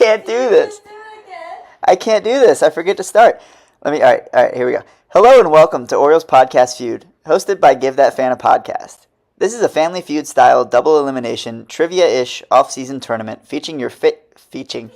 can't do this. I can't do this. I forget to start. All right, here we go. Hello and welcome to Orioles Podcast Feud, hosted by Give That Fan a Podcast. This is a Family Feud-style double elimination, trivia-ish off-season tournament featuring your featuring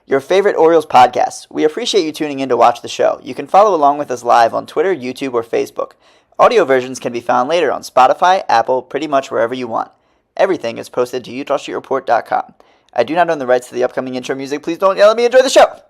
your favorite Orioles podcasts. We appreciate you tuning in to watch the show. You can follow along with us live on Twitter, YouTube, or Facebook. Audio versions can be found later on Spotify, Apple, pretty much wherever you want. Everything is posted to utahstreetreport.com. I do not own the rights to the upcoming intro music. Please don't yell at me. Enjoy the show.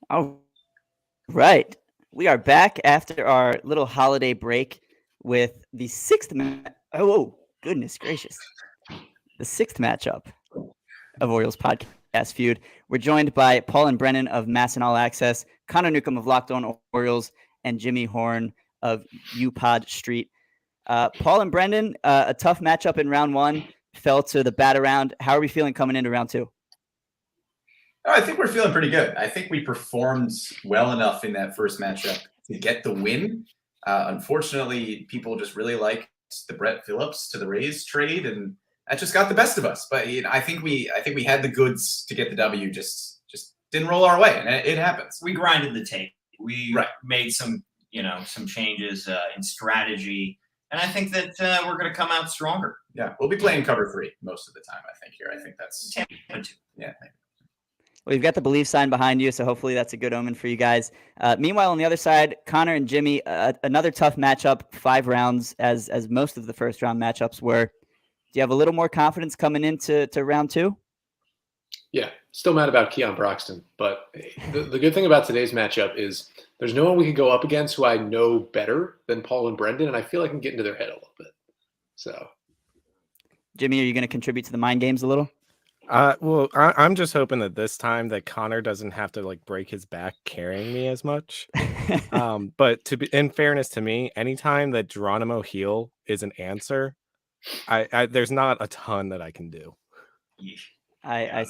All right. We are back after our little holiday break with the sixth goodness gracious. The sixth matchup of Orioles Podcast Feud. We're joined by Paul and Brennan of MASN All Access, Connor Newcomb of Locked On Orioles, and Jimmy Horn of EuPod Street. Paul and Brendan, a tough matchup in round one, fell to the bat around. How are we feeling coming into round two? I think we're feeling pretty good. I think we performed well enough in that first matchup to get the win. Unfortunately, people just really liked the Brett Phillips to the Rays trade, and that just got the best of us. But I think we had the goods to get the W. Just didn't roll our way, and it happens. We grinded the tape. We made some changes in strategy, and I think that we're going to come out stronger. Yeah, we'll be playing cover 3 most of the time. I think here. I think that's yeah. Well, you've got the belief sign behind you, so hopefully that's a good omen for you guys. Meanwhile, on the other side, Connor and Jimmy, another tough matchup, 5 rounds, as most of the first round matchups were. Do you have a little more confidence coming into round 2? Yeah, still mad about Keon Broxton, but the good thing about today's matchup is there's no one we can go up against who I know better than Paul and Brendan, and I feel I can get into their head a little bit. So, Jimmy, are you going to contribute to the mind games a little? Well, I'm just hoping that this time that Connor doesn't have to break his back carrying me as much. But in fairness to me, anytime that Geronimo Heel is an answer, I there's not a ton that I can do. I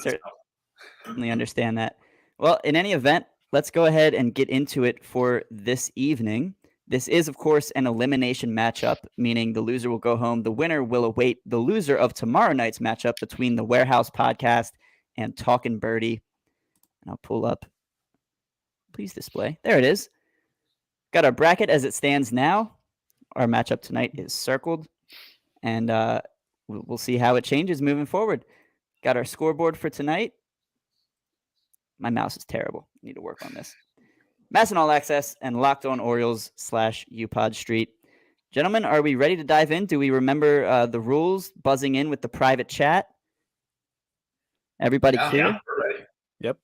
certainly understand that. Well, in any event, let's go ahead and get into it for this evening. This is, of course, an elimination matchup, meaning the loser will go home. The winner will await the loser of tomorrow night's matchup between the Warehouse Podcast and Talkin' Birdie. And I'll pull up. Please display. There it is. Got our bracket as it stands now. Our matchup tonight is circled. And we'll see how it changes moving forward. Got our scoreboard for tonight. My mouse is terrible. I need to work on this. MASN All Access and Locked On Orioles / EuPod Street. Gentlemen, are we ready to dive in? Do we remember the rules? Buzzing in with the private chat? Everybody clear? Yeah, we're ready. Yep.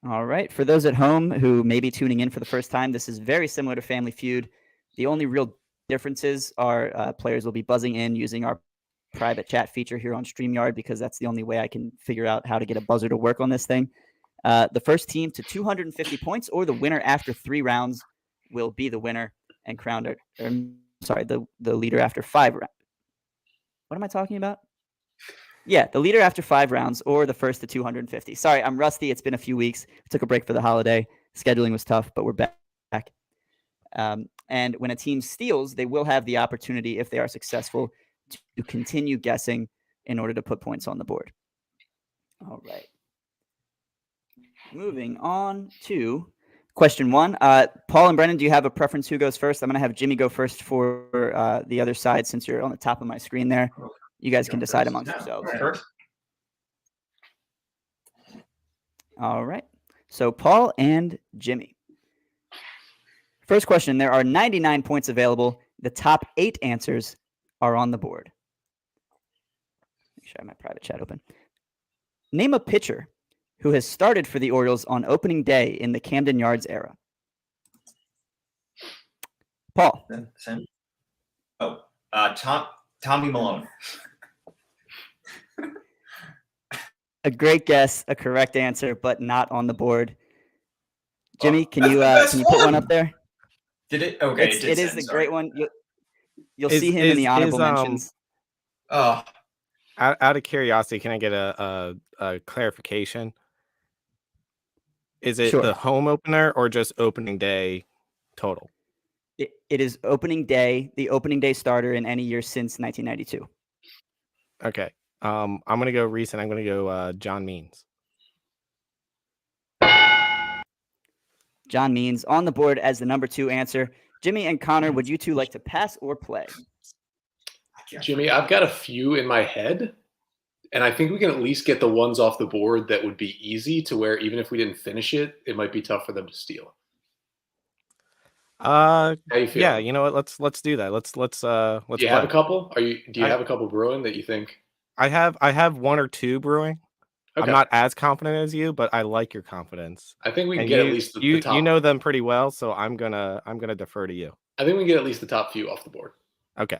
All right. For those at home who may be tuning in for the first time, this is very similar to Family Feud. The only real differences are players will be buzzing in using our private chat feature here on StreamYard, because that's the only way I can figure out how to get a buzzer to work on this thing. The first team to 250 points or the winner after 3 rounds will be the winner and crowned the leader after 5 rounds. What am I talking about? Yeah, the leader after 5 rounds or the first to 250. Sorry, I'm rusty. It's been a few weeks. I took a break for the holiday. Scheduling was tough, but we're back. And when a team steals, they will have the opportunity, if they are successful, to continue guessing in order to put points on the board. All right. Moving on to question 1. Paul and Brennan, do you have a preference who goes first? I'm going to have Jimmy go first for the other side, since you're on the top of my screen there. You guys can decide amongst yourselves. All right. So Paul and Jimmy. First question. There are 99 points available. The top 8 answers are on the board. Make sure I have my private chat open. Name a pitcher who has started for the Orioles on opening day in the Camden Yards era. Paul. Sim? Oh, Tommy Malone. A great guess, a correct answer, but not on the board. Jimmy, can that's you the best put one one. up there? Did it? Okay, It is the great one. You'll see him in the honorable mentions. Oh, Out of curiosity, can I get a clarification? Is it Sure. the home opener or just opening day total? It is opening day, the opening day starter in any year since 1992. Okay. I'm gonna go recent. I'm gonna go John Means. John Means on the board as the number 2 answer. Jimmy and Connor, would you two like to pass or play? Jimmy, I've got a few in my head, and I think we can at least get the ones off the board that would be easy to where even if we didn't finish it, it might be tough for them to steal. How you feel? Yeah, you know what? Let's do that. Let's Do you play. have a couple? Do you have a couple brewing that you think? I have 1 or 2 brewing. Okay. I'm not as confident as you, but I like your confidence. I think we can And get you, at least the top. You know them pretty well, so I'm gonna defer to you. I think we can get at least the top few off the board. Okay.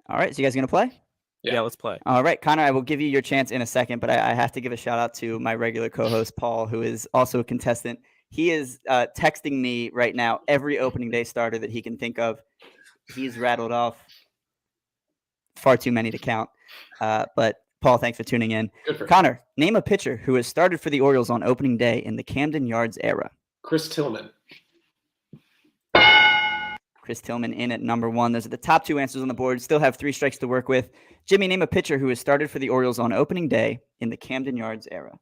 All right, so you guys gonna play? Yeah, let's play. All right, Connor, I will give you your chance in a second, but I have to give a shout out to my regular co-host, Paul, who is also a contestant. He is texting me right now every opening day starter that he can think of. He's rattled off far too many to count. But Paul, thanks for tuning in. Connor, name a pitcher who has started for the Orioles on opening day in the Camden Yards era. Chris Tillman. Chris Tillman in at number 1. Those are the top 2 answers on the board. Still have 3 strikes to work with. Jimmy, name a pitcher who has started for the Orioles on opening day in the Camden Yards era.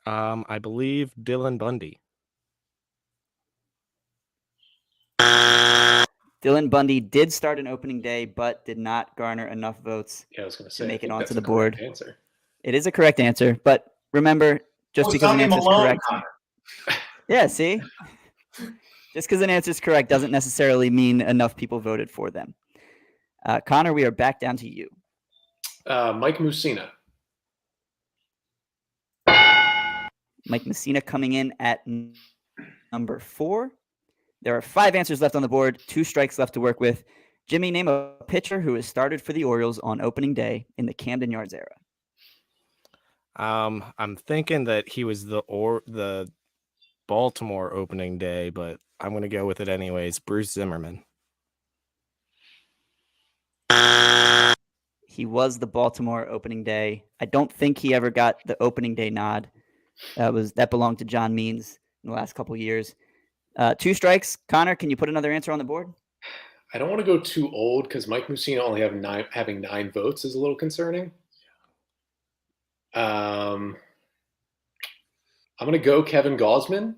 I believe Dylan Bundy. Dylan Bundy did start an opening day, but did not garner enough votes to make it onto the board. It is a correct answer, but remember, just because an answer is correct. Yeah, see? Just because an answer is correct doesn't necessarily mean enough people voted for them. Connor, we are back down to you. Mike Mussina. Mike Mussina coming in at number 4. There are 5 answers left on the board, 2 strikes left to work with. Jimmy, name a pitcher who has started for the Orioles on opening day in the Camden Yards era. I'm thinking that he was the Baltimore opening day, but I'm going to go with it anyways. Bruce Zimmerman. He was the Baltimore opening day. I don't think he ever got the opening day nod. That belonged to John Means in the last couple of years. 2 strikes. Connor, can you put another answer on the board? I don't want to go too old because Mike Mussina only having 9 votes is a little concerning. I'm going to go Kevin Gausman.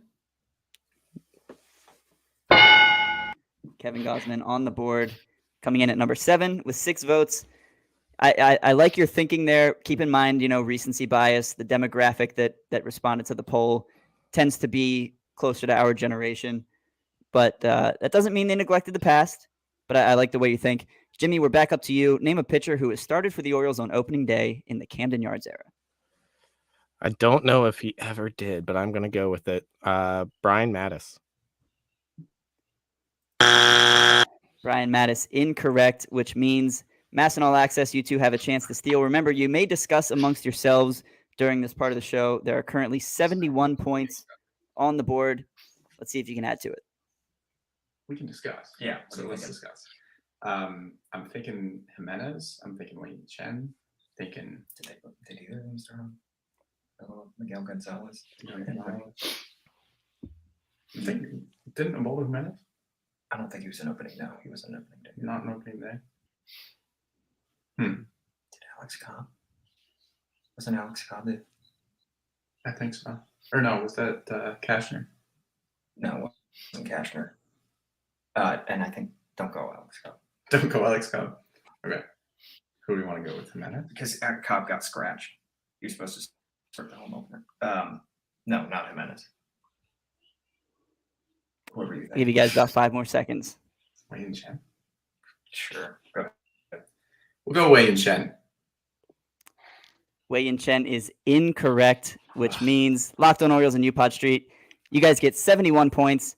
Kevin Gausman on the board, coming in at number 7 with 6 votes. I like your thinking there. Keep in mind, recency bias. The demographic that responded to the poll tends to be closer to our generation, but that doesn't mean they neglected the past. But I like the way you think. Jimmy, we're back up to you. Name a pitcher who has started for the Orioles on opening day in the Camden Yards era. I don't know if he ever did, but I'm going to go with it. Brian Mattis. Brian Mattis, incorrect, which means MASN All Access, you two have a chance to steal. Remember, you may discuss amongst yourselves during this part of the show. There are currently 71 points on the board. Let's see if you can add to it. We can discuss. Yeah. So let's discuss. I'm thinking Jimenez. I'm thinking Wayne Chen. Thinking did either of them start on Miguel Gonzalez? Didn't Amola Jimenez? I don't think he was an opening. No, he was an opening day. Not an opening day. Did Alex Cobb? Wasn't Alex Cobb there? I think so. Or no, was that Cashner? No, it wasn't Cashner. And I think don't go Alex Cobb. Don't go Alex Cobb. Okay. Who do you want to go with, Jimenez? Because Cobb got scratched. He was supposed to start the home opener. No, not Jimenez. Whoever you think. Give you guys about 5 more seconds. Wayne Chen. Sure. Go ahead. We'll go Wayne Chen. Wei Chen is incorrect, which means Locked On Orioles and EuPod Street. You guys get 71 points,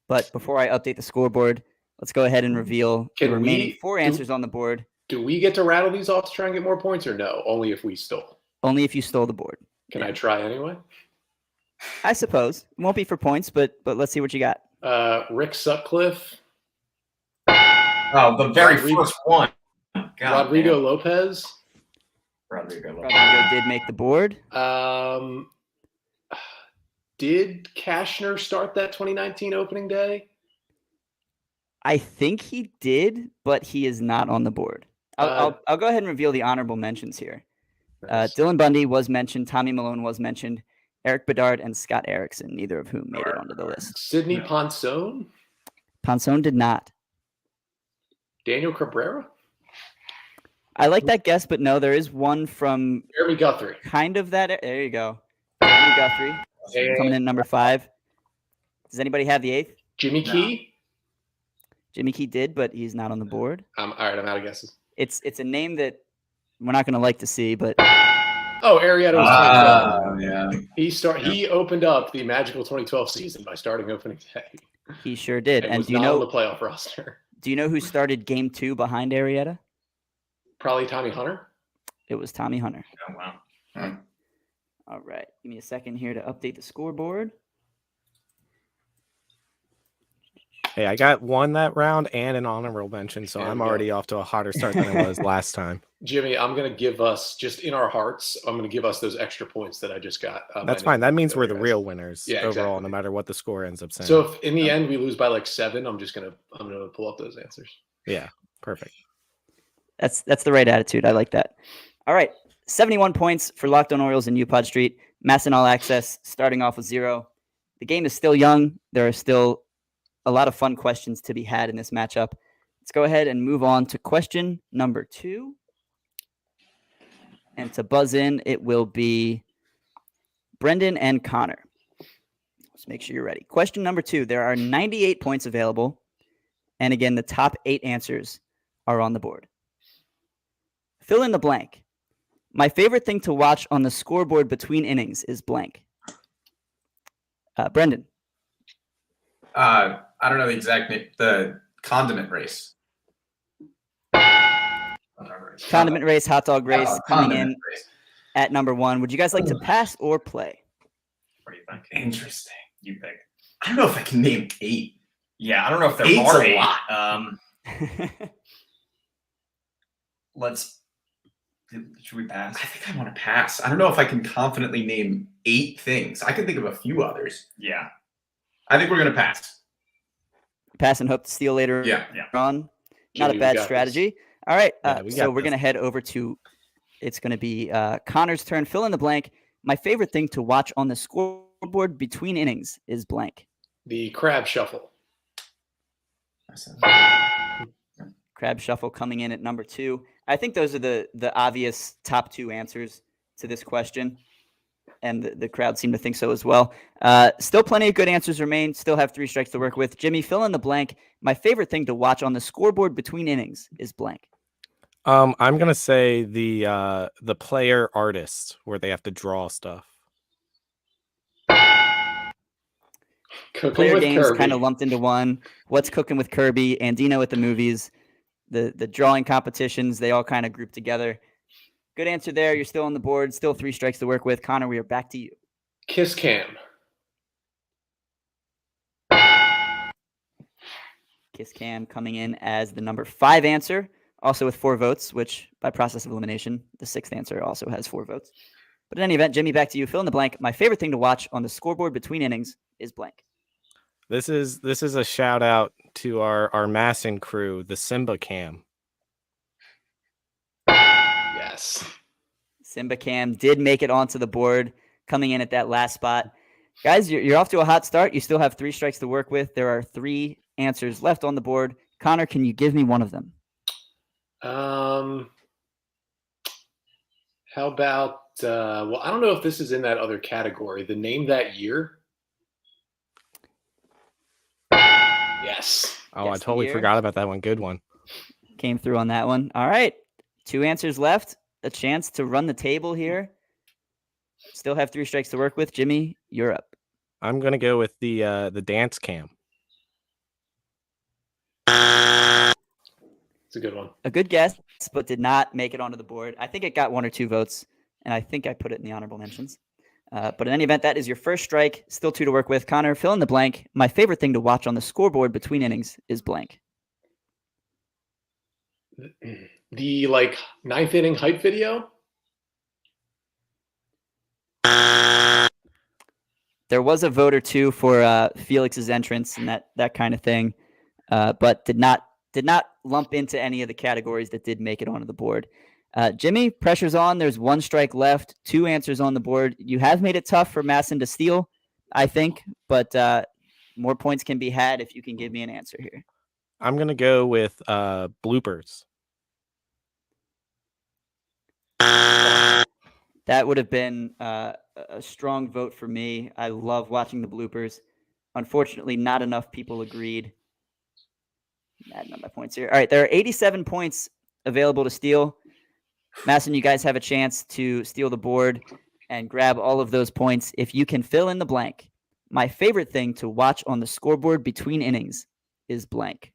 but before I update the scoreboard, Let's go ahead and reveal the Can remaining we- 4 answers on the board. Do we get to rattle these off to try and get more points, or no? Only if we stole. Only if you stole the board. Can I try anyway? I suppose. It won't be for points, but let's see what you got. Rick Sutcliffe, Oh, the very first one. God Rodrigo damn. Lopez. Rodrigo. Rodrigo did make the board. Did Cashner start that 2019 opening day? I think he did, but he is not on the board. I'll go ahead and reveal the honorable mentions here. Nice. Dylan Bundy was mentioned. Tommy Malone was mentioned. Eric Bedard and Scott Erickson, neither of whom made it onto the list. Sidney Ponson, Ponson did not. Daniel Cabrera, I like that guess, but no, there is one from Jeremy Guthrie. kind of that. There you go. Jeremy Guthrie coming in at number 5. Does anybody have the 8th? Jimmy Key. Jimmy Key did, but he's not on the board. All right, I'm out of guesses. It's a name that we're not going to like to see, but Oh, Arrieta was 2012. Yeah. He opened up the magical 2012 season by starting opening day. he sure did. And And was do you not on know the playoff roster? do you know who started game 2 behind Arrieta? Probably Tommy Hunter. It was Tommy Hunter. Oh, wow. All right. Give me a second here to update the scoreboard. Hey, I got one that round and an honorable mention, so There I'm we go. already off to a hotter start than I was last time. Jimmy, I'm going to give us, just in our hearts, I'm going to give us those extra points that I just got. That's fine. That means we're the real winners Yeah, overall, exactly. no matter what the score ends up saying. So if in the end we lose by like 7, I'm going to pull up those answers. Yeah, perfect. That's the right attitude. I like that. All right. 71 points for Locked On Orioles and UPod Street. MASN All Access starting off with 0. The game is still young. There are still a lot of fun questions to be had in this matchup. Let's go ahead and move on to question number 2. And to buzz in, it will be Brendan and Connor. Let's make sure you're ready. Question number 2. There are 98 points available. And again, the top 8 answers are on the board. Fill in the blank. My favorite thing to watch on the scoreboard between innings is blank. Brendan. I don't know the exact name. The condiment race. Condiment race, hot dog race, coming in Condiment race. at number 1. Would you guys like to pass or play? What do you think? Interesting. You pick. I don't know if I can name 8. Yeah, I don't know if there 8's are a 8. lot. Should we pass? I think I want to pass. I don't know if I can confidently name 8 things. I can think of a few others. Yeah. I think we're going to pass. Pass and hope to steal later Yeah. on. Not Jimmy, a we bad got strategy. All right. Yeah, we So got we're this. going to head over to, it's going to be Connor's turn. Fill in the blank. My favorite thing to watch on the scoreboard between innings is blank. The crab shuffle. Crab shuffle coming in at number 2. I think those are the obvious top 2 answers to this question. And the crowd seemed to think so as well. Still plenty of good answers remain. Still have 3 strikes to work with. Jimmy, fill in the blank. My favorite thing to watch on the scoreboard between innings is blank. I'm gonna say the player artist where they have to draw stuff. Cooking Player with games Kirby. kind of lumped into one. What's cooking with Kirby? Andino at the movies. The drawing competitions, they all kind of group together. Good answer there. You're still on the board. Still 3 strikes to work with. Connor, we are back to you. Kiss cam. Kiss Cam coming in as the number 5 answer, also with 4 votes, which by process of elimination, the 6th answer also has 4 votes. But in any event, Jimmy, back to you. Fill in the blank. My favorite thing to watch on the scoreboard between innings is blank. This is a shout out to our MASN crew, the Simba Cam. Yes. Simba Cam did make it onto the board, coming in at that last spot. Guys, you're off to a hot start. You still have 3 strikes to work with. There are 3 answers left on the board. Connor, can you give me one of them? How about, well, I don't know if this is in that other category. The name that year? Yes. Oh, Guess I the totally year. forgot about that one. Good one. Came through on that one. All right. 2 answers left. A chance to run the table here. Still have 3 strikes to work with. Jimmy, you're up. I'm gonna go with the dance cam. a good one. A good guess, but did not make it onto the board. I think it got 1 or 2 votes, and I think I put it in the honorable mentions. But in any event, that is your first strike. Still 2 to work with. Connor, fill in the blank. My favorite thing to watch on the scoreboard between innings is blank. The like 9th inning hype video. There was a vote or two for Felix's entrance and that kind of thing, but did not lump into any of the categories that did make it onto the board. Jimmy, pressure's on. There's 1 strike left, 2 answers on the board. You have made it tough for MASN to steal, I think, but more points can be had if you can give me an answer here. I'm going to go with bloopers. That would have been a strong vote for me. I love watching the bloopers. Unfortunately, not enough people agreed. Adding up my points here. All right, there are 87 points available to steal. MASN, you guys have a chance to steal the board and grab all of those points if you can fill in the blank. My favorite thing to watch on the scoreboard between innings is blank.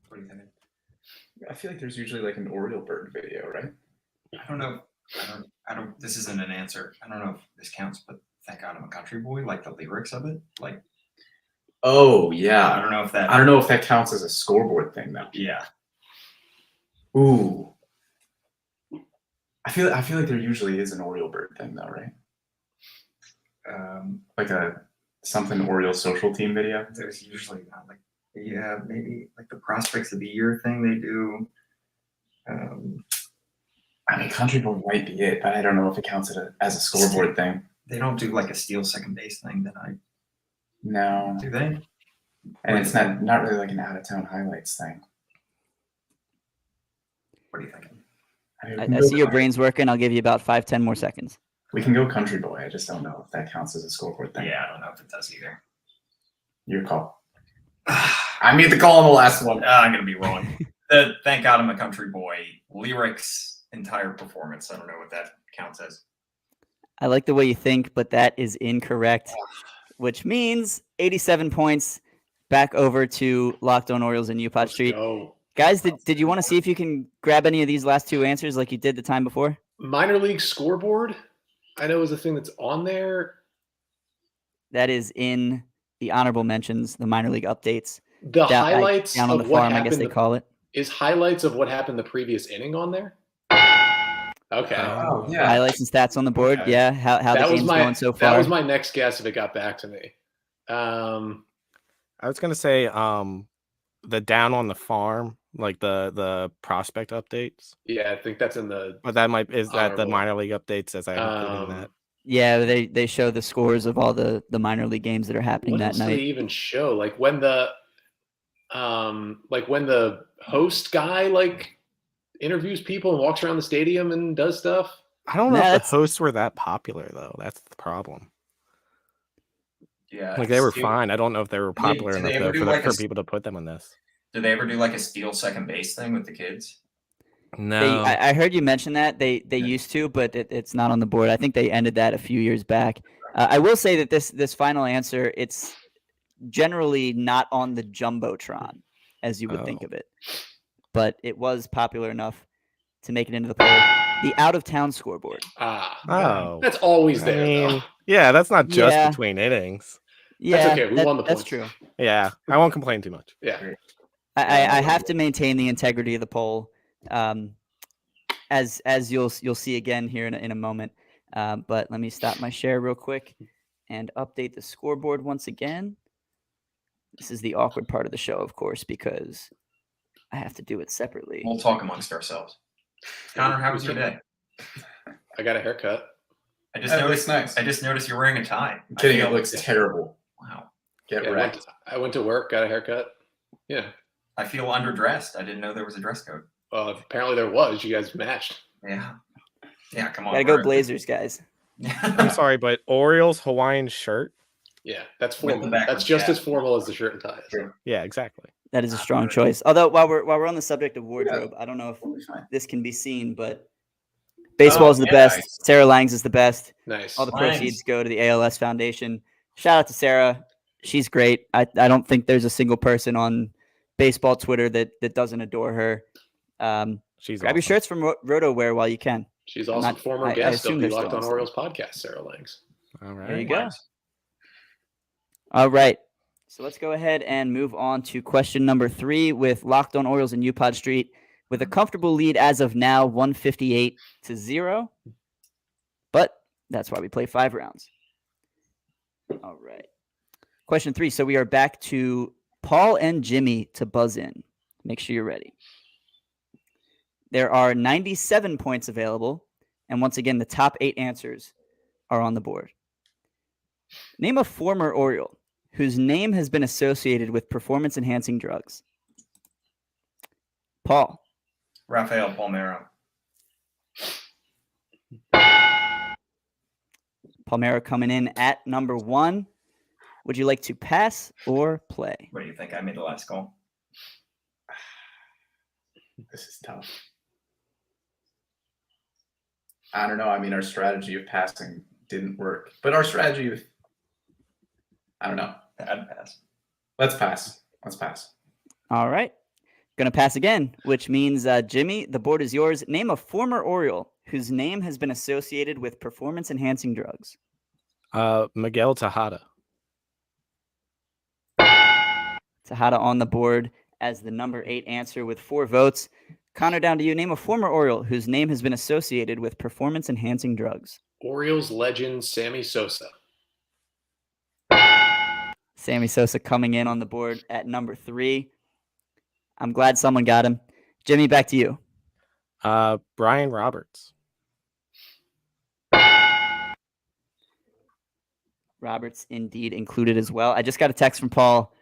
What do you think? I feel like there's usually like an Oriole bird video, right? I don't know. I don't. This isn't an answer. I don't know if this counts, but thank God I'm a country boy. Like the lyrics of it, like. Oh yeah. I don't know if that. I don't know if that counts as a scoreboard thing though. Yeah. Ooh. I feel like there usually is an Oriole bird thing though, right? Like something Oriole social team video. There's usually not like maybe like the prospects of the year thing they do. I mean, Country Boy might be it, but I don't know if it counts as a scoreboard thing. They don't do like a steal second base thing, No. do they? And it's not really like an out of town highlights thing. What are you thinking? I mean, I see your brain's working. I'll give you about 5-10 more seconds. We can go Country Boy. I just don't know if that counts as a scoreboard thing. Yeah, I don't know if it does either. Your call. I made the call on the last one. I'm gonna be wrong. Thank God I'm a country boy. Lyrics, entire performance. I don't know what that counts as. I like the way you think, but that is incorrect, which means 87 points back over to Locked On Orioles and EuPod Street. Go. Guys, did you want to see if you can grab any of these last 2 answers like you did the time before? Minor league scoreboard, I know is a thing that's on there. That is in the honorable mentions, the minor league updates. The highlights down on the of what farm, I guess they happened. call it. Is highlights of what happened the previous inning on there? Okay. Oh, yeah. Highlights and stats on the board. Okay. Yeah, how the game's going so far. That was my next guess if it got back to me. I was going to say the down on the farm, like the prospect updates. Yeah, I think that's in the. But that that the honorable. minor league updates as I included in that. Yeah, they show the scores of all the minor league games that are happening What that else do night. they even show? Like when the host guy interviews people and walks around the stadium and does stuff. I don't know if That's- the hosts were that popular though. That's the problem. Yeah. Like they were fine. I don't know if they were popular do they enough ever though, do like for a- people to put them on this. Do they ever do like a steal second base thing with the kids? No. I heard you mention that they used to, but it's not on the board. I think they ended that a few years back. I will say that this final answer, it's generally not on the jumbotron as you would think of it, but it was popular enough to make it into the poll. The out of town scoreboard. Oh. That's always there. I mean, though. yeah, that's not just Yeah. between innings. Yeah, okay. We won the that's points. true. Yeah, I won't complain too much. Yeah. I have to maintain the integrity of the poll, as you'll see again here in a moment. But let me stop my share real quick and update the scoreboard once again. This is the awkward part of the show, of course, because I have to do it separately. We'll talk amongst ourselves. Connor, how was your day? I got a haircut. I just That noticed. looks nice. I just noticed you're wearing a tie. I'm kidding. I It feel- looks terrible. Wow. Get Yeah, wrecked. I went to work, got a haircut. Yeah. I feel underdressed. I didn't know there was a dress code. Apparently there was. You guys matched. Yeah. Yeah. Come on. Gotta go bro. Blazers, guys. I'm sorry, but Orioles Hawaiian shirt. Yeah, that's With the formal. backwards That's just cap. as formal as the shirt and tie. Sure. Yeah, exactly. That is a strong choice. Although while we're on the subject of wardrobe, I don't know if We'll be fine. this can be seen, but baseball is the best. nice. Sarah Langs is the best. Nice. All the Langs. proceeds go to the ALS Foundation. Shout out to Sarah. She's great. I don't think there's a single person on baseball Twitter that doesn't adore her. She's grab awesome. your shirts from RotoWear while you can. She's also former I guest of assume the they're still Locked On on Orioles podcast, Sarah Langs. All right. There you go. All right. So let's go ahead and move on to question number 3 with Locked On Orioles and EuPod Street with a comfortable lead as of now, 158-0. But that's why we play 5 rounds. All right. Question 3. So we are back to Paul and Jimmy to buzz in. Make sure you're ready. There are 97 points available. And once again, the top 8 answers are on the board. Name a former Oriole whose name has been associated with performance-enhancing drugs. Paul. Rafael Palmeiro. Palmeiro coming in at number 1. Would you like to pass or play? What do you think? I made the last call. This is tough. I don't know. I mean, our strategy of passing didn't work, but our strategy of, I don't know. I'd pass. Let's pass. All right. Going to pass again, which means, Jimmy, the board is yours. Name a former Oriole whose name has been associated with performance-enhancing drugs. Miguel Tejada. Tejada on the board as the number 8 answer with 4 votes. Connor, down to you. Name a former Oriole whose name has been associated with performance-enhancing drugs. Orioles legend Sammy Sosa. Sammy Sosa coming in on the board at number 3. I'm glad someone got him. Jimmy, back to you. Brian Roberts. Roberts indeed included as well. I just got a text from Paul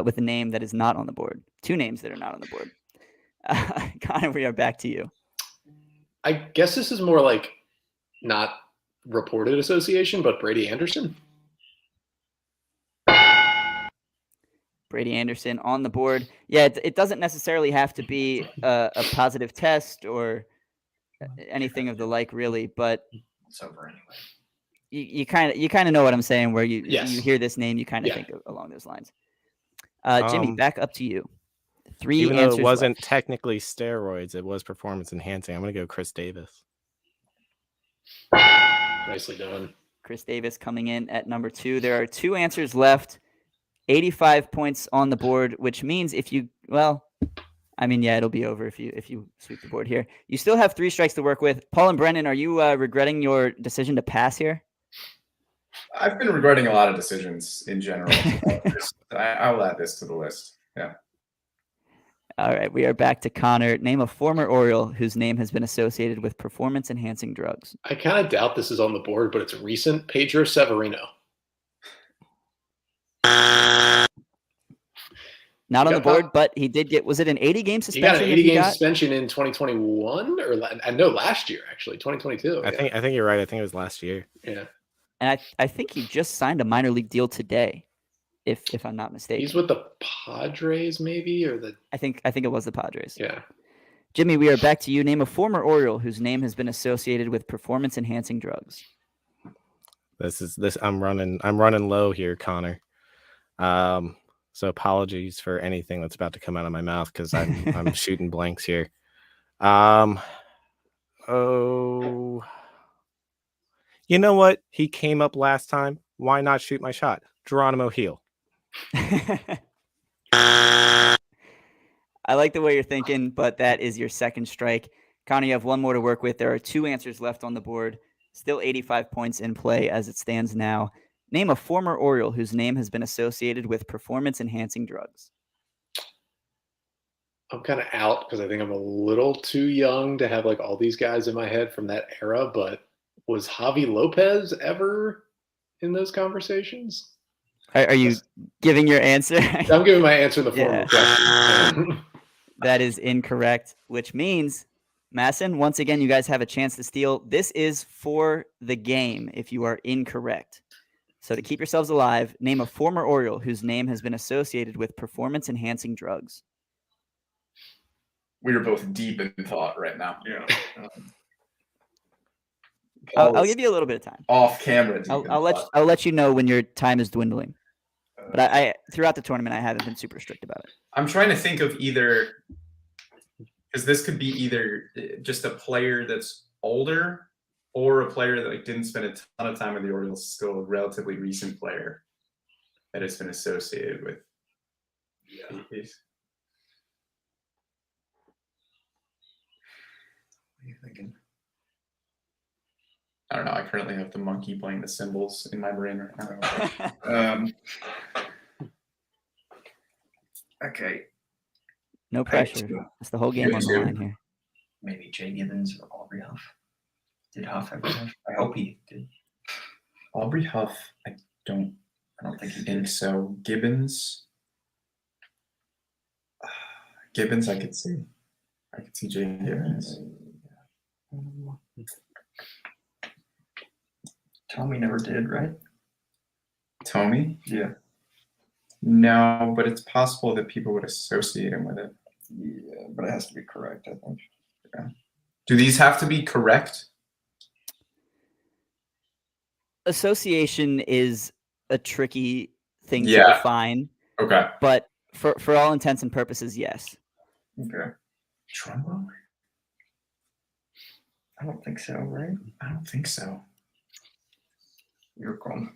with a name that is not on the board. 2 names that are not on the board. Connor, we are back to you. I guess this is more like not reported association, but Brady Anderson. Brady Anderson on the board. Yeah, it doesn't necessarily have to be a positive test or anything of the like, really. But It's over anyway. you kind of know what I'm saying. Where you hear this name, you kind of Yeah. think along those lines. Jimmy, back up to you. 3 Even answers though it wasn't left. technically steroids, it was performance enhancing. I'm going to go Chris Davis. Nicely done. Chris Davis coming in at number 2. There are 2 answers left. 85 points on the board, which means it'll be over if you sweep the board here. You still have 3 strikes to work with. Paul and Brendan, are you regretting your decision to pass here? I've been regretting a lot of decisions in general. I will add this to the list. Yeah. All right, we are back to Connor. Name a former Oriole whose name has been associated with performance-enhancing drugs. I kind of doubt this is on the board, but it's recent. Pedro Severino. Not on the board, but he did get, was it an 80-game He got suspension? an 80-game suspension in 2021, or I know last year, actually, 2022. I think you're right. I think it was last year. Yeah. And I think he just signed a minor league deal today, if I'm not mistaken. He's with the Padres, maybe, or the. I think it was the Padres. Yeah. Jimmy, we are back to you. Name a former Oriole whose name has been associated with performance-enhancing drugs. I'm running low here, Connor. So apologies for anything that's about to come out of my mouth because I'm shooting blanks here. You know what? He came up last time. Why not shoot my shot? Geronimo Heel. I like the way you're thinking, but that is your second strike. Connor, you have 1 more to work with. There are 2 answers left on the board. Still 85 points in play as it stands now. Name a former Oriole whose name has been associated with performance-enhancing drugs. I'm kind of out because I think I'm a little too young to have like all these guys in my head from that era, but was Javi Lopez ever in those conversations? Are you giving your answer? I'm giving my answer in the form of a question. That is incorrect, which means, MASN, once again, you guys have a chance to steal. This is for the game if you are incorrect. So to keep yourselves alive, name a former Oriole whose name has been associated with performance-enhancing drugs. We are both deep in thought right now. Yeah. I'll give you a little bit of time. Off camera. I'll let you know when your time is dwindling. But I throughout the tournament, I haven't been super strict about it. I'm trying to think of either, because this could be either just a player that's older or a player that like didn't spend a ton of time with the Orioles, still a relatively recent player that has been associated with. Yeah. What are you thinking? I don't know. I currently have the monkey playing the cymbals in my brain right now. Okay. No pressure. That's the whole game on the line here. Maybe Jay Gibbons or Aubrey Huff. Did Huff ever have? I hope he did. Aubrey Huff, I don't think he did. So Gibbons, I could see. I could see Jay Gibbons. Tommy never did, right? Tommy? Yeah. No, but it's possible that people would associate him with it. Yeah, but it has to be correct, I think. Yeah. Do these have to be correct? Association is a tricky thing to Yeah. define, Okay. but for all intents and purposes, yes. Okay. Trumbo? I don't think so, right? I don't think so. You're wrong.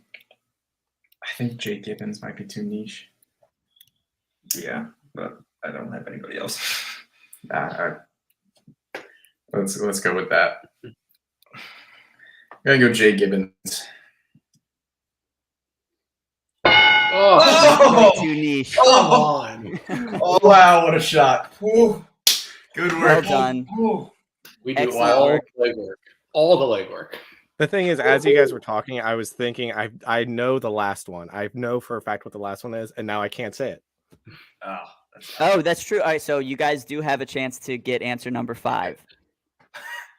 I think Jay Gibbons might be too niche. Yeah, but I don't have anybody else. Let's go with that. I'm gonna go Jay Gibbons. Oh, Too niche. come on. Oh wow, what a shot. Ooh. Good Well work. done. Ooh. We do Excellent all work. the legwork. All the legwork. The thing is, as you guys were talking, I was thinking, I know the last one. I know for a fact what the last one is, and now I can't say it. Oh, that's true. All right, so you guys do have a chance to get answer number 5.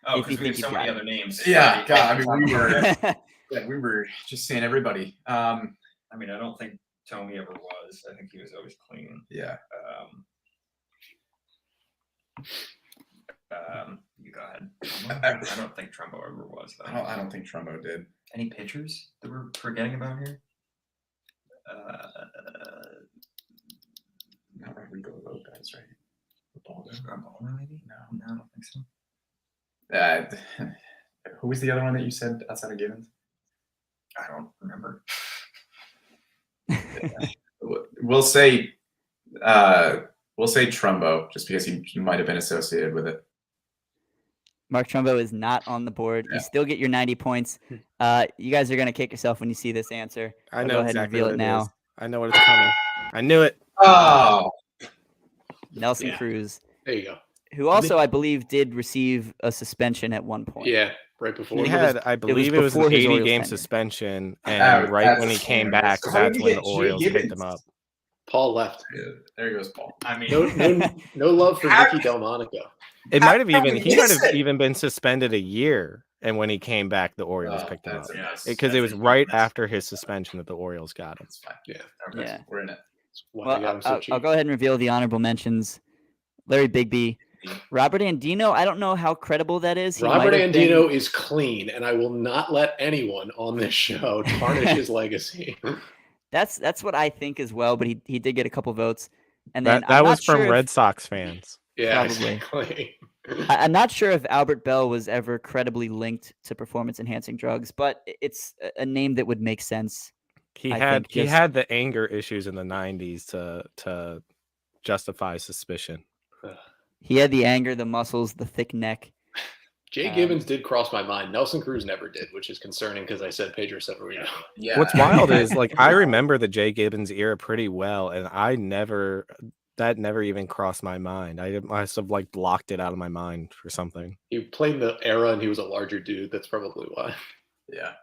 Oh, If you because we have think so you've many got it. other names. Yeah, God, I mean we were just saying everybody. I mean, I don't think Tommy ever was. I think he was always clean. Yeah. You go ahead. I don't think Trumbo ever was, though. I don't think Trumbo did. Any pitchers that we're forgetting about here? Not Rodrigo Lopez, right? Balmer, maybe? No, I don't think so. Who was the other one that you said outside of Gibbons? I don't remember. We'll say Trumbo, just because he might have been associated with it. Mark Trumbo is not on the board. Yeah. You still get your 90 points. You guys are going to kick yourself when you see this answer. I I'll know go ahead exactly and reveal what it it now. is. I know what it's coming. I knew it. Oh, Nelson Yeah. Cruz, There you go. who also, I believe, did receive a suspension at one point. Yeah, right before. He had, I believe it was an before his 80-game Orioles tenure. suspension, Oh, and right when he that's came hilarious. back, So how did that's you when the get Jay Orioles picked Gibbons? him up. Paul left. yeah, there goes Paul. I mean, No love for Nicky Delmonico. It might have even did he we might miss have it? even been suspended a year, and when he came back, the Orioles picked him up Yes, because it was right after his suspension that the Orioles got him. That's fine. Yeah. Okay, Yeah. we're in it. That's why they got Well, him so I'll cheap. go ahead and reveal the honorable mentions. Larry Bigby, Robert Andino. I don't know how credible that is. He Robert might have Andino been- is clean, and I will not let anyone on this show tarnish his legacy. That's what I think as well. But he did get a couple votes, and then That I'm was not from sure Red Sox fans. Yeah, Probably. exactly. I'm not sure if Albert Bell was ever credibly linked to performance-enhancing drugs, but it's a name that would make sense. He I had think he just- had the anger issues in the 90s to justify suspicion. He had the anger, the muscles, the thick neck. Jay Gibbons did cross my mind. Nelson Cruz never did, which is concerning because I said Pedro Severino. Yeah. What's wild is like I remember the Jay Gibbons era pretty well, and that never even crossed my mind. I must have like blocked it out of my mind for something. He played in the era, and he was a larger dude. That's probably why. Yeah.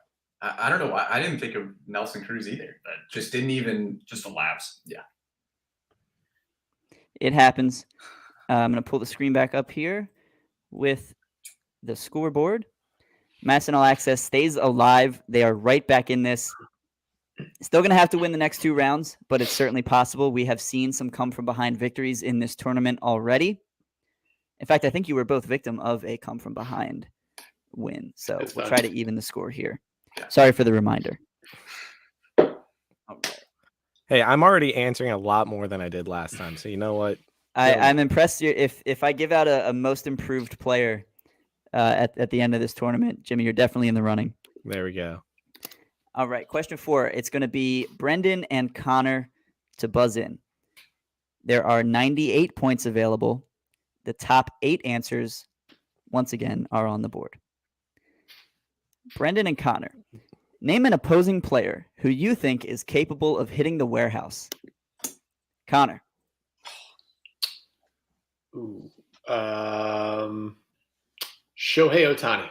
I don't know why. I didn't think of Nelson Cruz either. Just didn't even. just a lapse. Yeah. It happens. I'm going to pull the screen back up here with the scoreboard. MASN All Access stays alive. They are right back in this. Still going to have to win the next 2 rounds, but it's certainly possible. We have seen some come-from-behind victories in this tournament already. In fact, I think you were both victim of a come-from-behind win. So It's we'll fine. try to even the score here. Sorry for the reminder. Hey, I'm already answering a lot more than I did last time. So you know what? I'm impressed. If I give out a most improved player at the end of this tournament, Jimmy, you're definitely in the running. There we go. All right, question 4. It's going to be Brendan and Connor to buzz in. There are 98 points available. The top 8 answers, once again, are on the board. Brendan and Connor, name an opposing player who you think is capable of hitting the warehouse. Connor. Ooh. Shohei Ohtani.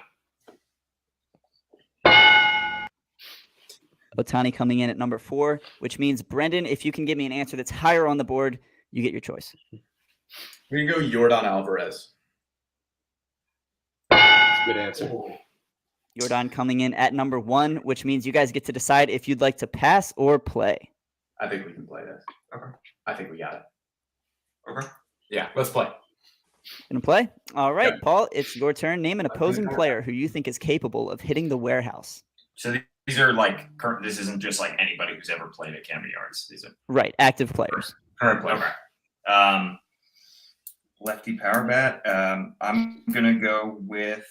Ohtani coming in at number 4, which means, Brendan, if you can give me an answer that's higher on the board, you get your choice. We can go Yordan Alvarez. That's a good answer. Yordan coming in at number 1, which means you guys get to decide if you'd like to pass or play. I think we can play this. Okay. I think we got it. Okay. Yeah, let's play. Gonna play? All right, Yeah. Paul, it's your turn. Name an opposing player who you think is capable of hitting the warehouse. So these are like current. This isn't just like anybody who's ever played at Camden Yards. These are Right, active players. current players. Okay. Lefty power bat. I'm gonna go with.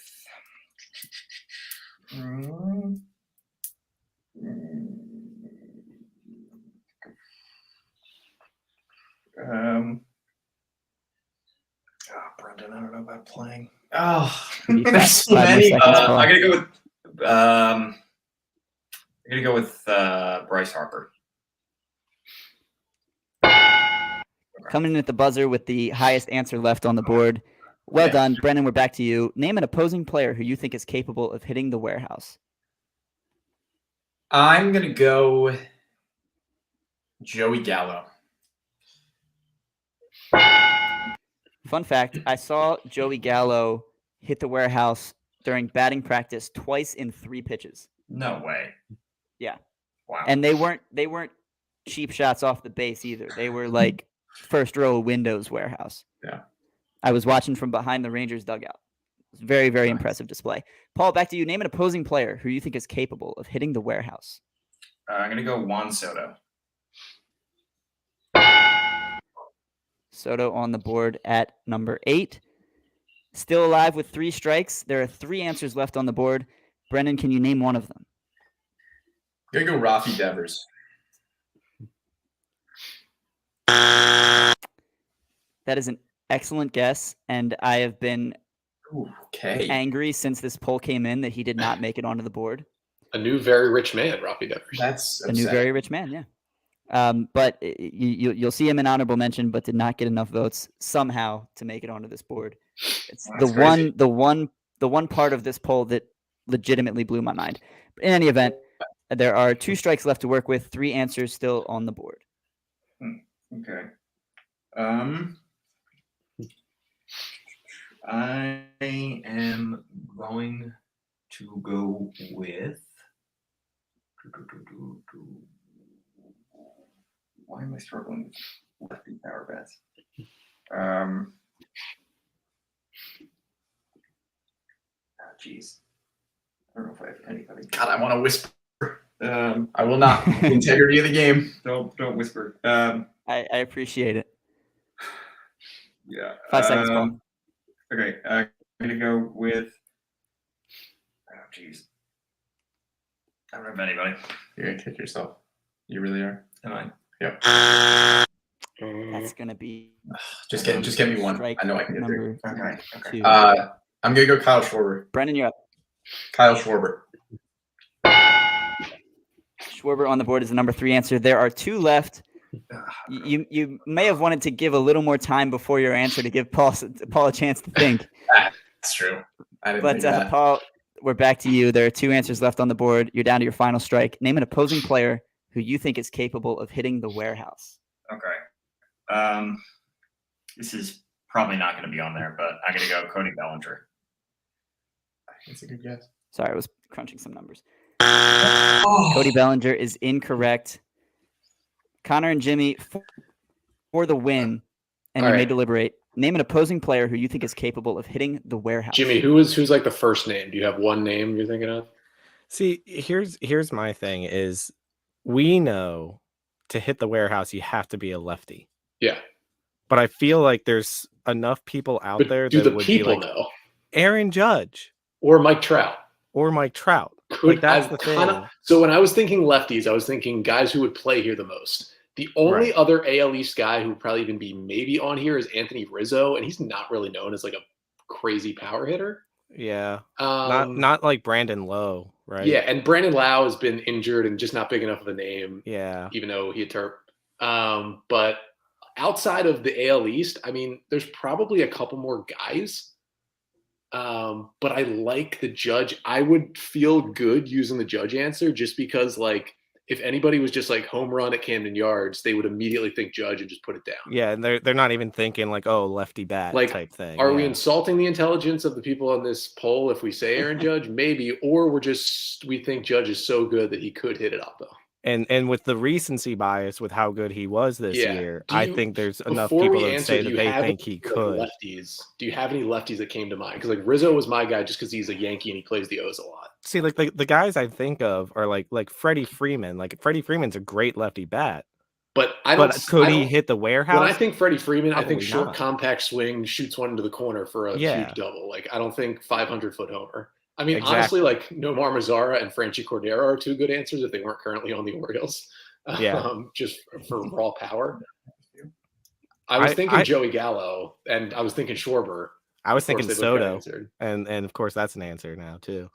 Brendan, I don't know about playing. Oh, Be there's fast. so 5 more many. seconds, Paul. I'm gonna go with Bryce Harper. Coming in at the buzzer with the highest answer left on the board. Well Yeah. done. Brendan, we're back to you. Name an opposing player who you think is capable of hitting the warehouse. I'm going to go Joey Gallo. Fun fact, I saw Joey Gallo hit the warehouse during batting practice twice in 3 pitches. No way. Yeah. Wow. And they weren't cheap shots off the base either. They were like first row windows warehouse. Yeah. I was watching from behind the Rangers dugout. It was very, very impressive display. Paul, back to you. Name an opposing player who you think is capable of hitting the warehouse. I'm gonna go Juan Soto. Soto on the board at number 8. Still alive with 3 strikes. There are 3 answers left on the board. Brendan, can you name one of them? I'm going to go Rafi Devers. That is an excellent guess, and I have been Okay. angry since this poll came in that he did not make it onto the board. A new very rich man, Rafi Devers. That's A new very rich man, yeah. But you'll see him in honorable mention, but did not get enough votes somehow to make it onto this board. It's That's crazy. the one part of this poll that legitimately blew my mind. But in any event, there are 2 strikes left to work with, 3 answers still on the board. Okay. I am going to go with. Why am I struggling with lefty power bats? Jeez. I don't know if I have anybody. God, I want to whisper. I will not. The integrity of the game. Don't whisper. I appreciate it. Yeah. 5 seconds, Paul. Okay, I'm gonna go with. Oh, jeez. I don't have anybody. You're going to kick yourself. You really are. Am I? Yep. That's gonna be Just get me one. strike I know I can get there. number Okay. 2. I'm going to go Kyle Schwarber. Brendan, you're up. Kyle Schwarber. Schwarber on the board is the number 3 answer. There are 2 left. You may have wanted to give a little more time before your answer to give Paul a chance to think. That's true. I didn't But think that. Paul, we're back to you. There are 2 answers left on the board. You're down to your final strike. Name an opposing player who you think is capable of hitting the warehouse. Okay. This is probably not going to be on there, but I'm going to go Cody Bellinger. That's a good guess. Sorry, I was crunching some numbers. Oh. Cody Bellinger is incorrect. Connor and Jimmy for the win, and All you may right. deliberate. Name an opposing player who you think is capable of hitting the warehouse. Jimmy, who's like the first name? Do you have one name you're thinking of? See, here's my thing is we know to hit the warehouse, you have to be a lefty. Yeah. But I feel like there's enough people out But there do that the would people be like know? Aaron Judge Or Mike Trout. or Mike Trout. Could Like that's I the kinda, thing. So when I was thinking lefties, I was thinking guys who would play here the most. The only Right. other AL East guy who would probably even be maybe on here is Anthony Rizzo, and he's not really known as like a crazy power hitter. Yeah. Not like Brandon Lowe, right? Yeah, and Brandon Lau has been injured and just not big enough of a name. Yeah. Even though he had Terp. But outside of the AL East, I mean, there's probably a couple more guys. But I like the Judge. I would feel good using the Judge answer just because, like, if anybody was just like home run at Camden Yards, they would immediately think Judge and just put it down. Yeah, and they're not even thinking like, oh, lefty bat Like, type thing. Are we insulting the intelligence of the people on this poll if we say Aaron Judge? Maybe, or we think Judge is so good that he could hit it up though. And with the recency bias with how good he was this year, I think there's enough Before people we that answer, say do that you they have think he any, could. like, lefties? Do you have any lefties that came to mind? Because like Rizzo was my guy just because he's a Yankee and he plays the O's a lot. See, like the guys I think of are like Freddie Freeman. Like Freddie Freeman's a great lefty bat. But could he hit the warehouse? When I think Freddie Freeman, I think Probably short not. compact swing, shoots one into the corner for a huge double. Like I don't think 500-foot homer. I mean, honestly, like Nomar Mazara and Franchi Cordero are two good answers if they weren't currently on the Orioles. Yeah. Just for raw power. I was thinking Joey Gallo, and I was thinking Schwarber. I was thinking Soto, and of course that's an answer now too.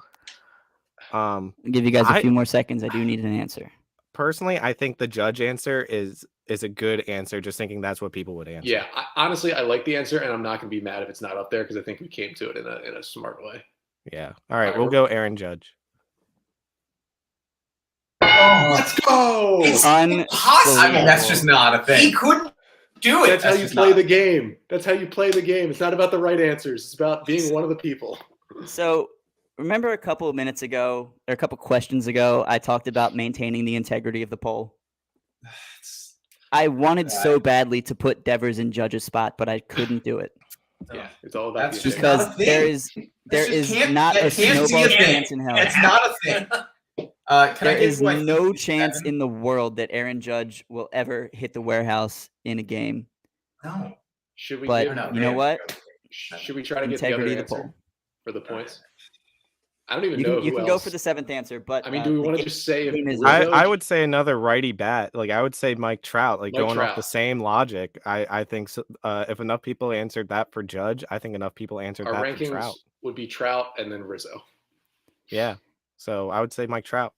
I'll give you guys a few more seconds. I do need an answer. Personally, I think the Judge answer is a good answer. Just thinking that's what people would answer. Yeah, honestly, I like the answer, and I'm not going to be mad if it's not up there because I think we came to it in a smart way. Yeah. All right, we'll go Aaron Judge. Let's go! I mean, that's just not a thing. He couldn't do it. That's how you play the game. That's how you play the game. It's not about the right answers. It's about being one of the people. So remember a couple of minutes ago, or a couple questions ago, I talked about maintaining the integrity of the poll. I wanted so badly to put Devers in Judge's spot, but I couldn't do it. Yeah, it's all about because there is not a snowball chance in hell. It's not a thing. There is no chance in the world that Aaron Judge will ever hit the warehouse in a game. No. Should we? But you know what? Should we try to get Integrity the of the other poll answer for the points? I don't even know. You who can else. go for the seventh answer, but I mean, do we want to just say? I would say another righty bat. Like I would say Mike Trout. Like going off the same logic, I think so, if enough people answered that for Judge, I think enough people answered that for Trout. Would be Trout and then Rizzo. Yeah, so I would say Mike Trout.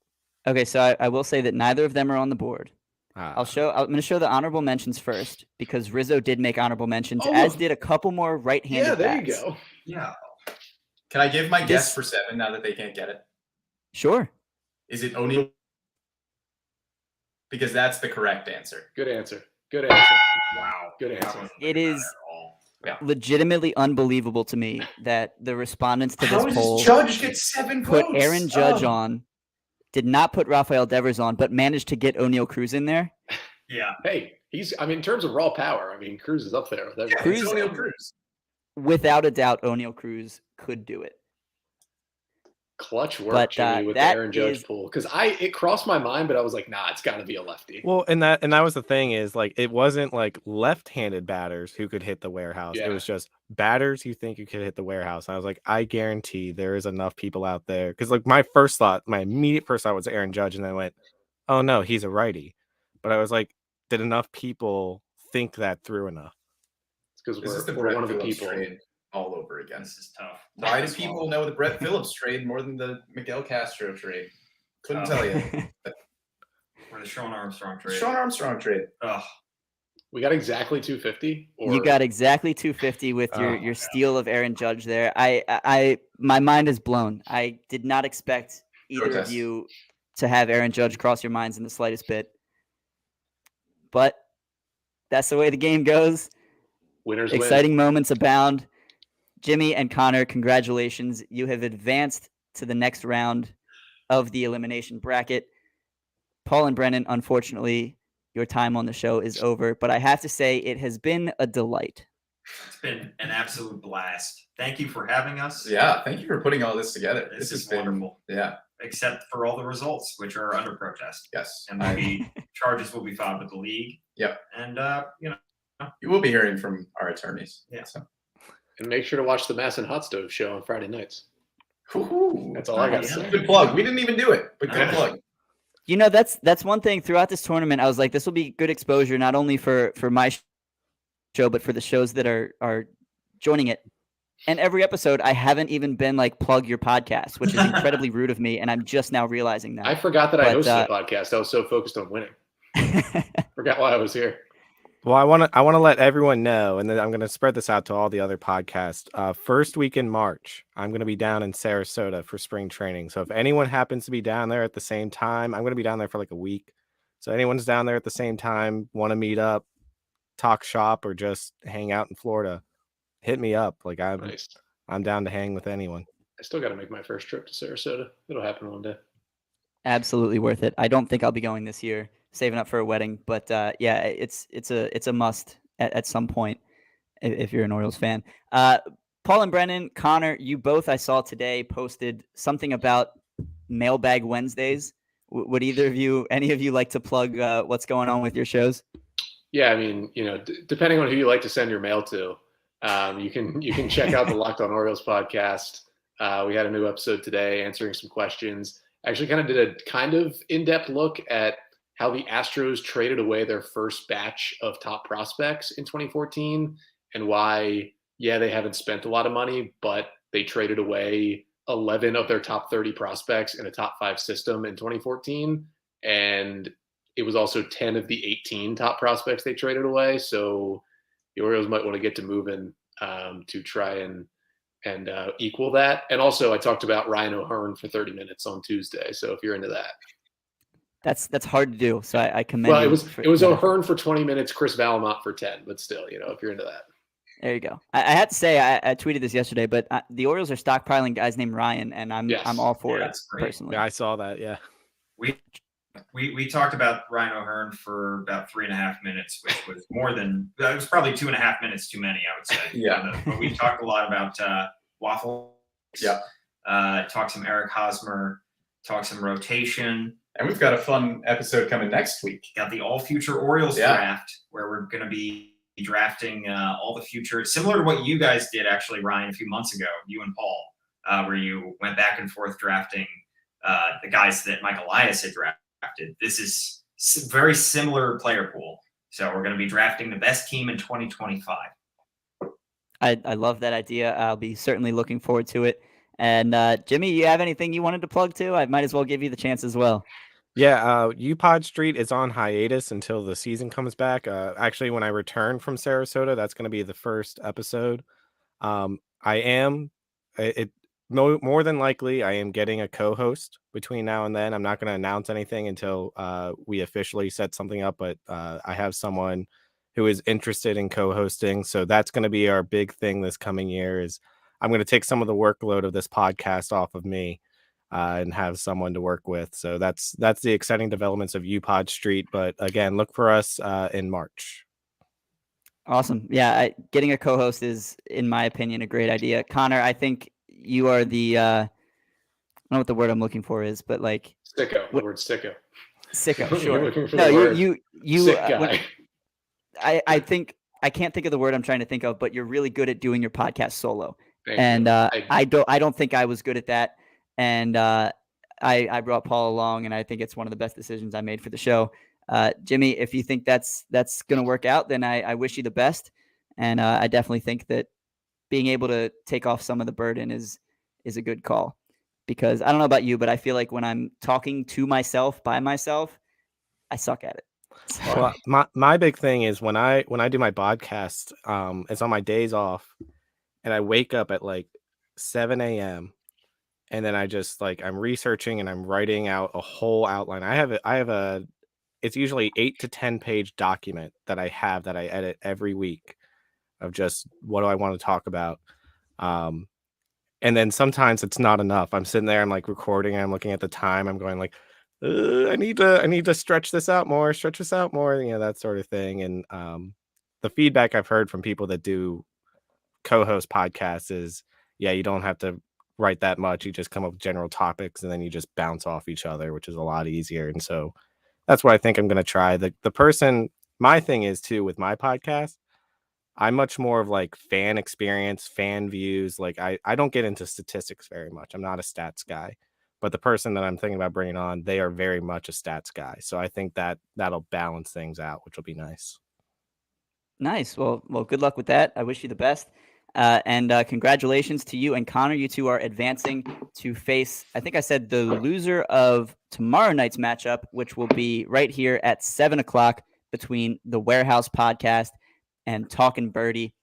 Okay, so I will say that neither of them are on the board. I'm going to show the honorable mentions first because Rizzo did make honorable mentions, as did a couple more right-handed. Yeah, there bats. you go. Yeah. Can I give my guess for 7 now that they can't get it? Sure. Is it O'Neill? Because that's the correct answer. Good answer. Good answer. Wow. Good answer. It is legitimately unbelievable to me that the respondents to this poll Judge get 7 put votes? Aaron Judge on, did not put Rafael Devers on, but managed to get O'Neill Cruz in there. Yeah. Hey, in terms of raw power, I mean, Cruz is up there with everything. O'Neill Cruz. Without a doubt, O'Neill Cruz could do it. Clutch work, Jimmy, with the Aaron Judge pool. Because it crossed my mind, but I was like, nah, it's got to be a lefty. Well, and that was the thing is like it wasn't like left-handed batters who could hit the warehouse. Yeah. It was just batters you think you could hit the warehouse. And I was like, I guarantee there is enough people out there. Because like my immediate first thought was Aaron Judge, and then I went, oh no, he's a righty. But I was like, did enough people think that through enough? Because we're one of the people. Trade all over again. This is tough. Why do people know the Brett Phillips trade more than the Miguel Castro trade? Couldn't tell you. Or the Sean Armstrong trade. Sean Armstrong trade. Ugh. We got exactly 250. You got exactly 250 with your steal of Aaron Judge there. My mind is blown. I did not expect either of you to have Aaron Judge cross your minds in the slightest bit. But that's the way the game goes. Winners Exciting moments abound. Jimmy and Connor, congratulations. You have advanced to the next round of the elimination bracket. Paul and Brennan, unfortunately, your time on the show is over, but I have to say it has been a delight. It's been an absolute blast. Thank you for having us. Yeah, thank you for putting all this together. This is wonderful. Yeah. except for all the results, which are under protest. Yes. And charges will be filed with the league. Yep. And, you will be hearing from our attorneys. Yeah. So. And make sure to watch the MASN Hot Stove show on Friday nights. Ooh, that's all I got to say. Good plug. We didn't even do it, but good plug. You know, that's one thing throughout this tournament. I was like, this will be good exposure, not only for my show, but for the shows that are joining it. And every episode, I haven't even been like, plug your podcast, which is incredibly rude of me. And I'm just now realizing that. I forgot that I hosted a podcast. I was so focused on winning. Forgot why I was here. Well, I want to let everyone know, and then I'm going to spread this out to all the other podcasts. First week in March, I'm going to be down in Sarasota for spring training. So if anyone happens to be down there at the same time, I'm going to be down there for like a week. So anyone's down there at the same time, want to meet up, talk shop, or just hang out in Florida, hit me up. Like I'm down to hang with anyone. I still got to make my first trip to Sarasota. It'll happen one day. Absolutely worth it. I don't think I'll be going this year, saving up for a wedding, but yeah, it's a must at some point if you're an Orioles fan. Paul and Brennan, Connor, you both, I saw today, posted something about Mailbag Wednesdays. Would any of you like to plug what's going on with your shows? Yeah, I mean, depending on who you like to send your mail to, you can check out the Locked On Orioles podcast. We had a new episode today answering some questions. I actually kind of did a kind of in-depth look at how the Astros traded away their first batch of top prospects in 2014 and why, they haven't spent a lot of money, but they traded away 11 of their top 30 prospects in a top 5 system in 2014. And it was also 10 of the 18 top prospects they traded away. So the Orioles might want to get to moving to try and equal that. And also I talked about Ryan O'Hearn for 30 minutes on Tuesday. So if you're into that. That's hard to do. So I commend you. Well, it was O'Hearn for 20 minutes, Chris Vallimont for 10, but still, if you're into that. There you go. I had to say, I tweeted this yesterday, but the Orioles are stockpiling guys named Ryan, and I'm all for it personally. Yeah, I saw that. Yeah. We talked about Ryan O'Hearn for about 3.5 minutes, which was it was probably 2.5 minutes too many, I would say. Yeah. But we talked a lot about Waffles. Yeah. Talked some Eric Hosmer, talked some rotation. And we've got a fun episode coming next week. Got the all future Orioles draft, where we're going to be drafting all the future, similar to what you guys did actually, Ryan, a few months ago, you and Paul, where you went back and forth drafting the guys that Mike Elias had drafted. This is very similar player pool. So we're going to be drafting the best team in 2025. I love that idea. I'll be certainly looking forward to it. And Jimmy, you have anything you wanted to plug too? I might as well give you the chance as well. Yeah, EuPod Street is on hiatus until the season comes back. Actually, when I return from Sarasota, that's going to be the first episode. More than likely, I am getting a co-host between now and then. I'm not going to announce anything until we officially set something up, but I have someone who is interested in co-hosting. So that's going to be our big thing this coming year. Is I'm going to take some of the workload of this podcast off of me. And have someone to work with. So that's the exciting developments of EuPod Street. But again, look for us in March. Awesome. Yeah, getting a co-host is, in my opinion, a great idea. Connor, I think you are the I don't know what the word I'm looking for is, but like sicko. The word sicko. Sicko, sure. No, you sick guy. I think I can't think of the word I'm trying to think of, but you're really good at doing your podcast solo. Thank and you. I don't think I was good at that. And I brought Paul along, and I think it's one of the best decisions I made for the show. Jimmy, if you think that's going to work out, then I wish you the best. And I definitely think that being able to take off some of the burden is a good call. Because I don't know about you, but I feel like when I'm talking to myself by myself, I suck at it. Well, my big thing is when I do my podcast, it's on my days off, and I wake up at like 7 a.m. And then I just I'm researching and I'm writing out a whole outline. I have it's usually 8 to 10 page document that I edit every week of just what do I want to talk about. And then sometimes it's not enough. I'm sitting there, I'm recording, I'm looking at the time, I'm going I need to stretch this out more, that sort of thing. And the feedback I've heard from people that do co-host podcasts is, you don't have to write that much. You just come up with general topics and then you just bounce off each other, which is a lot easier. And so that's what I think I'm going to try. The person, my thing is too, with my podcast, I'm much more of like fan experience, fan views. Like I don't get into statistics very much. I'm not a stats guy, but the person that I'm thinking about bringing on, they are very much a stats guy. So I think that that'll balance things out, which will be nice. Nice. Well, good luck with that. I wish you the best. And congratulations to you and Connor. You two are advancing to face, I think I said, the loser of tomorrow night's matchup, which will be right here at 7 o'clock between the Warehouse Podcast and Talkin' Birdie.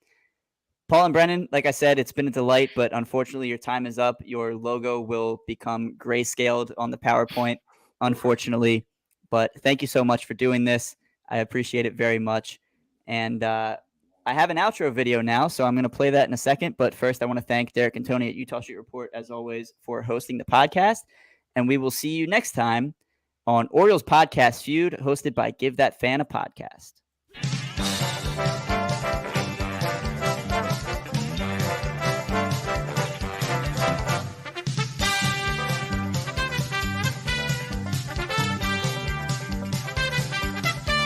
Paul and Brennan, like I said, it's been a delight, but unfortunately your time is up. Your logo will become grayscaled on the PowerPoint, unfortunately. But thank you so much for doing this. I appreciate it very much. And I have an outro video now, so I'm going to play that in a second. But first, I want to thank Derek and Tony at Utah Street Report, as always, for hosting the podcast. And we will see you next time on Orioles Podcast Feud, hosted by Give That Fan a Podcast.